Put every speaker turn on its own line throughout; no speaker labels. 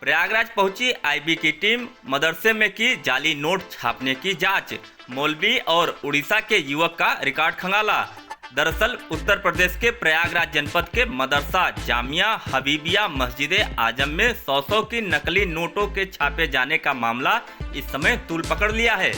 प्रयागराज पहुंची आईबी की टीम, मदरसे में की जाली नोट छापने की जांच। मौलवी और उड़ीसा के युवक का रिकॉर्ड खंगाला। दरअसल उत्तर प्रदेश के प्रयागराज जनपद के मदरसा जामिया हबीबिया मस्जिद आजम में 100 की नकली नोटों के छापे जाने का मामला इस समय तूल पकड़ लिया है।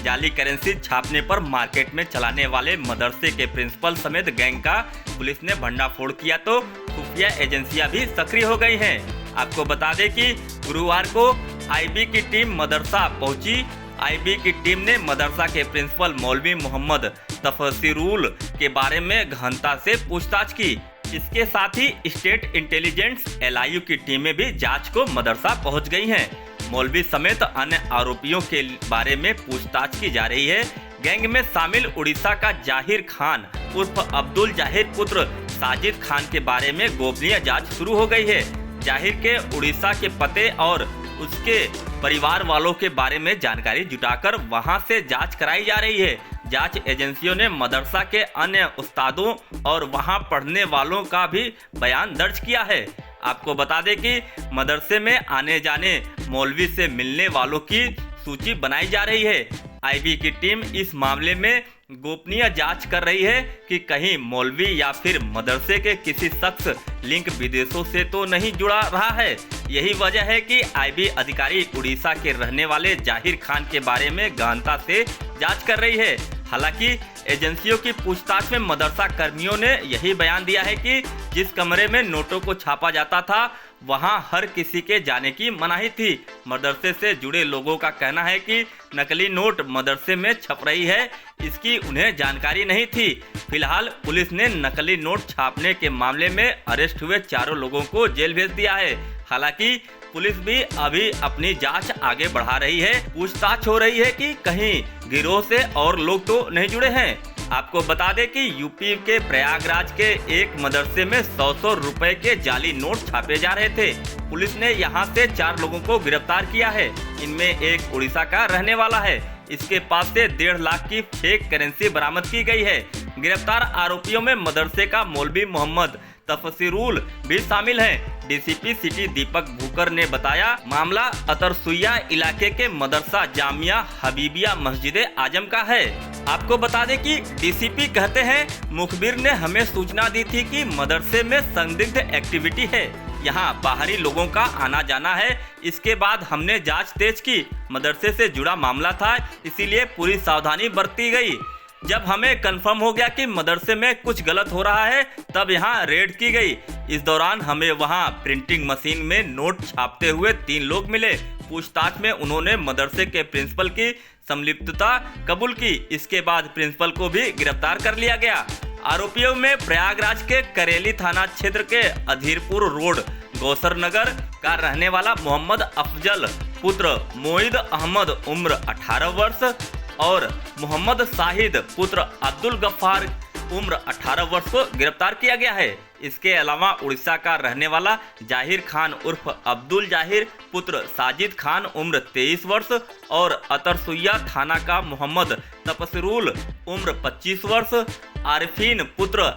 जाली करेंसी छापने पर मार्केट में चलाने वाले मदरसे के प्रिंसिपल समेत गैंग का पुलिस ने भंडाफोड़ किया तो खुफिया एजेंसियां भी सक्रिय हो गई हैं। आपको बता दें कि गुरुवार को आईबी की टीम मदरसा पहुंची। आईबी की टीम ने मदरसा के प्रिंसिपल मौलवी मोहम्मद तफसीरुल के बारे में गहनता से पूछताछ की। इसके साथ ही स्टेट इंटेलिजेंस एलआईयू की टीमें भी जांच को मदरसा पहुंच गई हैं। मौलवी समेत अन्य आरोपियों के बारे में पूछताछ की जा रही है। गैंग में शामिल उड़ीसा का जाहिर खान उर्फ अब्दुल जाहिर पुत्र साजिद खान के बारे में गोपनीय जांच शुरू हो गई है। जाहिर के उड़ीसा के पते और उसके परिवार वालों के बारे में जानकारी जुटाकर वहां से जांच कराई जा रही है। जांच एजेंसियों ने मदरसा के अन्य उस्तादों और वहां पढ़ने वालों का भी बयान दर्ज किया है। आपको बता दें कि मदरसे में आने जाने मौलवी से मिलने वालों की सूची बनाई जा रही है। आईबी की टीम इस मामले में गोपनीय जांच कर रही है कि कहीं मौलवी या फिर मदरसे के किसी शख्स लिंक विदेशों से तो नहीं जुड़ा रहा है। यही वजह है कि आईबी अधिकारी उड़ीसा के रहने वाले जाहिर खान के बारे में गहनता से जांच कर रही है। हालांकि एजेंसियों की पूछताछ में मदरसा कर्मियों ने यही बयान दिया है कि जिस कमरे में नोटों को छापा जाता था वहां हर किसी के जाने की मनाही थी। मदरसे से जुड़े लोगों का कहना है कि नकली नोट मदरसे में छप रही है, इसकी उन्हें जानकारी नहीं थी। फिलहाल पुलिस ने नकली नोट छापने के मामले में अरेस्ट हुए चारों लोगों को जेल भेज दिया है। हालांकि पुलिस भी अभी अपनी जांच आगे बढ़ा रही है। पूछताछ हो रही है कि कहीं गिरोह से और लोग तो नहीं जुड़े हैं। आपको बता दें कि यूपी के प्रयागराज के एक मदरसे में 100 रुपए के जाली नोट छापे जा रहे थे। पुलिस ने यहां से 4 लोगों को गिरफ्तार किया है। इनमें एक उड़ीसा का रहने वाला है। इसके पास से 1.5 लाख की फेक करेंसी बरामद की गई है। गिरफ्तार आरोपियों में मदरसे का मौलवी मोहम्मद तफसीरुल भी शामिल हैं। डीसीपी सिटी दीपक भूकर ने बताया, मामला अतरसुइया इलाके के मदरसा जामिया हबीबिया मस्जिद आजम का है। आपको बता दें कि डीसीपी कहते हैं, मुखबिर ने हमें सूचना दी थी कि मदरसे में संदिग्ध एक्टिविटी है, यहाँ बाहरी लोगों का आना जाना है। इसके बाद हमने जांच तेज की। मदरसे से जुड़ा मामला था, इसीलिए पूरी सावधानी बरती गई। जब हमें कंफर्म हो गया कि मदरसे में कुछ गलत हो रहा है तब यहाँ रेड की गई। इस दौरान हमें वहाँ प्रिंटिंग मशीन में नोट छापते हुए 3 लोग मिले। पूछताछ में उन्होंने मदरसे के प्रिंसिपल की संलिप्तता कबूल की। इसके बाद प्रिंसिपल को भी गिरफ्तार कर लिया गया। आरोपियों में प्रयागराज के करेली थाना क्षेत्र के अधीरपुर रोड गौसर नगर का रहने वाला मोहम्मद अफजल पुत्र मोईद अहमद उम्र 18 वर्ष और मोहम्मद शाहिद पुत्र अब्दुल गफ्फार उम्र 18 वर्ष को गिरफ्तार किया गया है। इसके अलावा उड़ीसा का रहने वाला जाहिर खान उर्फ अब्दुल जाहिर पुत्र साजिद खान उम्र 23 वर्ष और अतरसुइया थाना का मोहम्मद तफसीरुल उम्र 25 वर्ष आरिफीन पुत्र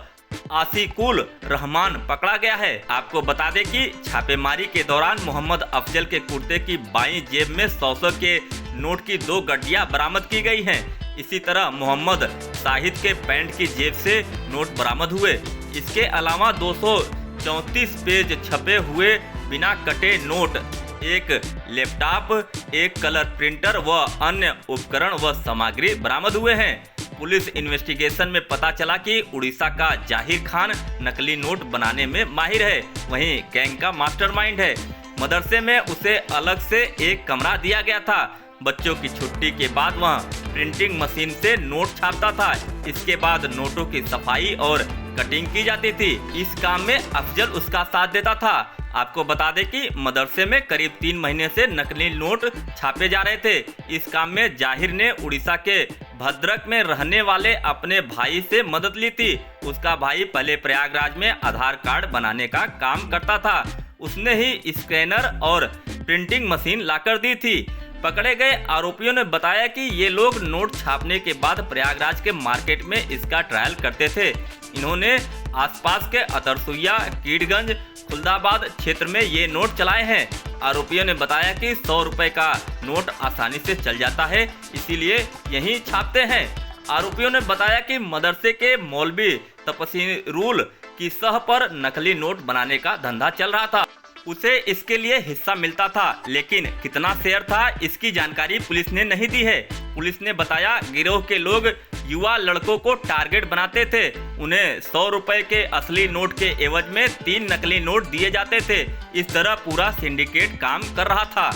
आसिकुल रहमान पकड़ा गया है। आपको बता दें कि छापेमारी के दौरान मोहम्मद अफजल के कुर्ते की बाईं जेब में 100 के नोट की 2 गड्डियां बरामद की गई हैं। इसी तरह मोहम्मद शाहिद के पैंट की जेब से नोट बरामद हुए। इसके अलावा 234 पेज छपे हुए बिना कटे नोट, एक लैपटॉप, एक कलर प्रिंटर व अन्य उपकरण व सामग्री बरामद हुए हैं। पुलिस इन्वेस्टिगेशन में पता चला कि उड़ीसा का जाहिर खान नकली नोट बनाने में माहिर है, वहीं गैंग का मास्टरमाइंड है। मदरसे में उसे अलग से एक कमरा दिया गया था। बच्चों की छुट्टी के बाद वह प्रिंटिंग मशीन से नोट छापता था। इसके बाद नोटों की सफाई और कटिंग की जाती थी। इस काम में अफजल उसका साथ देता था। आपको बता दें कि मदरसे में करीब 3 महीने से नकली नोट छापे जा रहे थे। इस काम में जाहिर ने उड़ीसा के भद्रक में रहने वाले अपने भाई से मदद ली थी। उसका भाई पहले प्रयागराज में आधार कार्ड बनाने का काम करता था। उसने ही स्कैनर और प्रिंटिंग मशीन लाकर दी थी। पकड़े गए आरोपियों ने बताया कि ये लोग नोट छापने के बाद प्रयागराज के मार्केट में इसका ट्रायल करते थे। इन्होंने आसपास के अतरसुइया, कीडगंज, खुलदाबाद क्षेत्र में ये नोट चलाए हैं। आरोपियों ने बताया कि 100 रुपए का नोट आसानी से चल जाता है, इसीलिए यहीं छापते हैं। आरोपियों ने बताया कि मदरसे के मौलवी तपसीरुल की सह पर नकली नोट बनाने का धंधा चल रहा था। उसे इसके लिए हिस्सा मिलता था, लेकिन कितना शेयर था इसकी जानकारी पुलिस ने नहीं दी है। पुलिस ने बताया गिरोह के लोग युवा लड़कों को टारगेट बनाते थे। उन्हें 100 रुपए के असली नोट के एवज में 3 नकली नोट दिए जाते थे। इस तरह पूरा सिंडिकेट काम कर रहा था।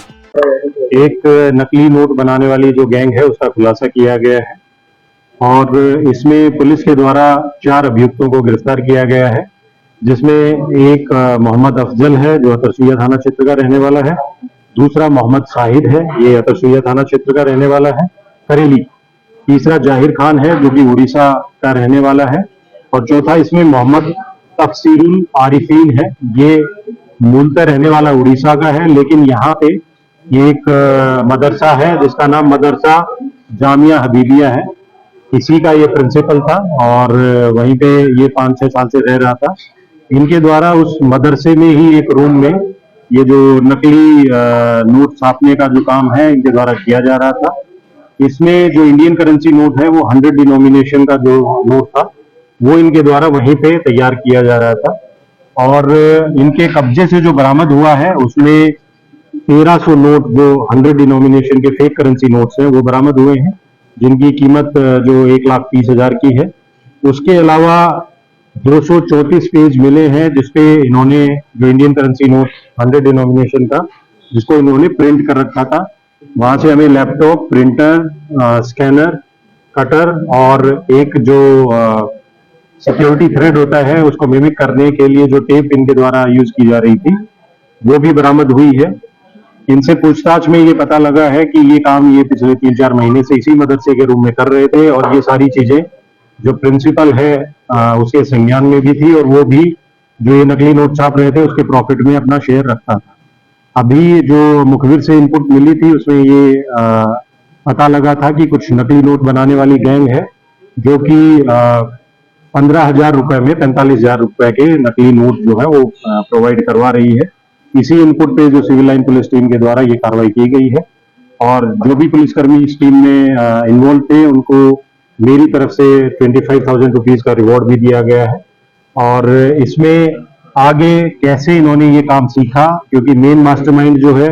एक नकली नोट बनाने वाली जो गैंग है उसका खुलासा किया गया है और इसमें पुलिस के द्वारा 4 अभियुक्तों को गिरफ्तार किया गया है, जिसमें एक मोहम्मद अफजल है जो अतरसुइया थाना क्षेत्र का रहने वाला है। दूसरा मोहम्मद शाहिद है, ये अतरसुइया थाना क्षेत्र का रहने वाला है, करेली। तीसरा जाहिर खान है जो कि उड़ीसा का रहने वाला है और चौथा इसमें मोहम्मद तफसीरुल आरिफीन है। ये मूलतः रहने वाला उड़ीसा का है, लेकिन यहाँ पे ये एक मदरसा है जिसका नाम मदरसा जामिया हबीबिया है, इसी का ये प्रिंसिपल था और वहीं पे ये 5-6 साल से रह रहा था। इनके द्वारा उस मदरसे में ही एक रूम में ये जो नकली नोट छापने का जो काम है इनके द्वारा किया जा रहा था। इसमें जो इंडियन करेंसी नोट है वो 100 डिनोमिनेशन का जो नोट था वो इनके द्वारा वहीं पे तैयार किया जा रहा था और इनके कब्जे से जो बरामद हुआ है उसमें 1300 नोट जो 100 डिनोमिनेशन के फेक करेंसी नोट्स हैं वो बरामद हुए हैं, जिनकी कीमत जो 1,30,000 की है। उसके अलावा 234 पेज मिले हैं जिसपे इन्होंने जो इंडियन करेंसी नोट 100 डिनोमिनेशन का जिसको इन्होंने प्रिंट कर रखा था, वहां से हमें लैपटॉप, प्रिंटर, स्कैनर, कटर और एक जो सिक्योरिटी थ्रेड होता है उसको मिमिक करने के लिए जो टेप इनके द्वारा यूज की जा रही थी वो भी बरामद हुई है। इनसे पूछताछ में ये पता लगा है कि ये काम ये पिछले 3-4 महीने से इसी मदरसे के रूम में कर रहे थे और ये सारी चीजें जो प्रिंसिपल है उसके संज्ञान में भी थी और वो भी जो ये नकली नोट छाप रहे थे उसके प्रॉफिट में अपना शेयर रखता था। अभी जो मुखबिर से इनपुट मिली थी उसमें ये पता लगा था कि कुछ नकली नोट बनाने वाली गैंग है जो कि 15,000 रुपए में 45,000 रुपए के नकली नोट जो है वो प्रोवाइड करवा रही है। इसी इनपुट पे जो सिविल लाइन पुलिस टीम के द्वारा ये कार्रवाई की गई है और जो भी पुलिसकर्मी इस टीम में इन्वॉल्व थे उनको मेरी तरफ से 25,000 रुपीज का रिवॉर्ड भी दिया गया है। और इसमें आगे कैसे इन्होंने ये काम सीखा, क्योंकि मेन मास्टरमाइंड जो है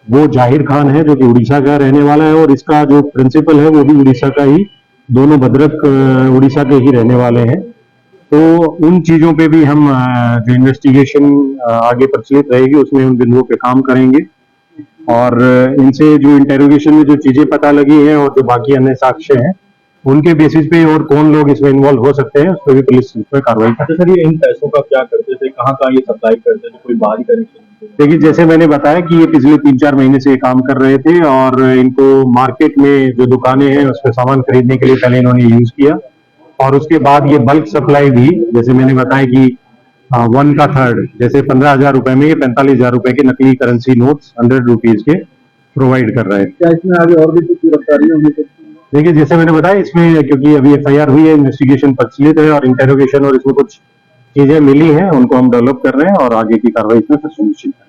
वो जाहिर खान है जो कि उड़ीसा का रहने वाला है और इसका जो प्रिंसिपल है वो भी उड़ीसा का ही, दोनों भद्रक उड़ीसा के ही रहने वाले हैं। तो उन चीजों पे भी हम जो इन्वेस्टिगेशन आगे प्रचलित रहेगी उसमें उन बिंदुओं पे काम करेंगे और इनसे जो इंटेरोगेशन में जो चीजें पता लगी हैं और जो बाकी अन्य साक्ष्य हैं उनके बेसिस पे और कौन लोग इसमें इन्वॉल्व हो सकते हैं उस पर भी पुलिस इसमें कार्रवाई करती है।
सर ये इन पैसों का क्या करते थे, कहाँ ये सप्लाई करते थे, कोई बाहरी कनेक्शन?
देखिए जैसे मैंने बताया कि ये पिछले 3-4 महीने से ये काम कर रहे थे और इनको मार्केट में जो दुकानें हैं उस पर सामान खरीदने के लिए पहले इन्होंने यूज किया और उसके बाद ये बल्क सप्लाई भी, जैसे मैंने बताया कि 1/3 जैसे 15,000 रुपए में ये 45,000 रुपए के नकली करेंसी नोट्स 100 रुपीज के प्रोवाइड कर रहे हैं।
क्या इसमें आगे और भी कुछ गिरफ्तारी होगी?
देखिए जैसे मैंने बताया इसमें क्योंकि अभी FIR हुई है, इन्वेस्टिगेशन प्रचलित है और इंटेरोगेशन और इसमें कुछ चीजें मिली हैं उनको हम डेवलप कर रहे हैं और आगे की कार्रवाई इसमें सुनिश्चित है।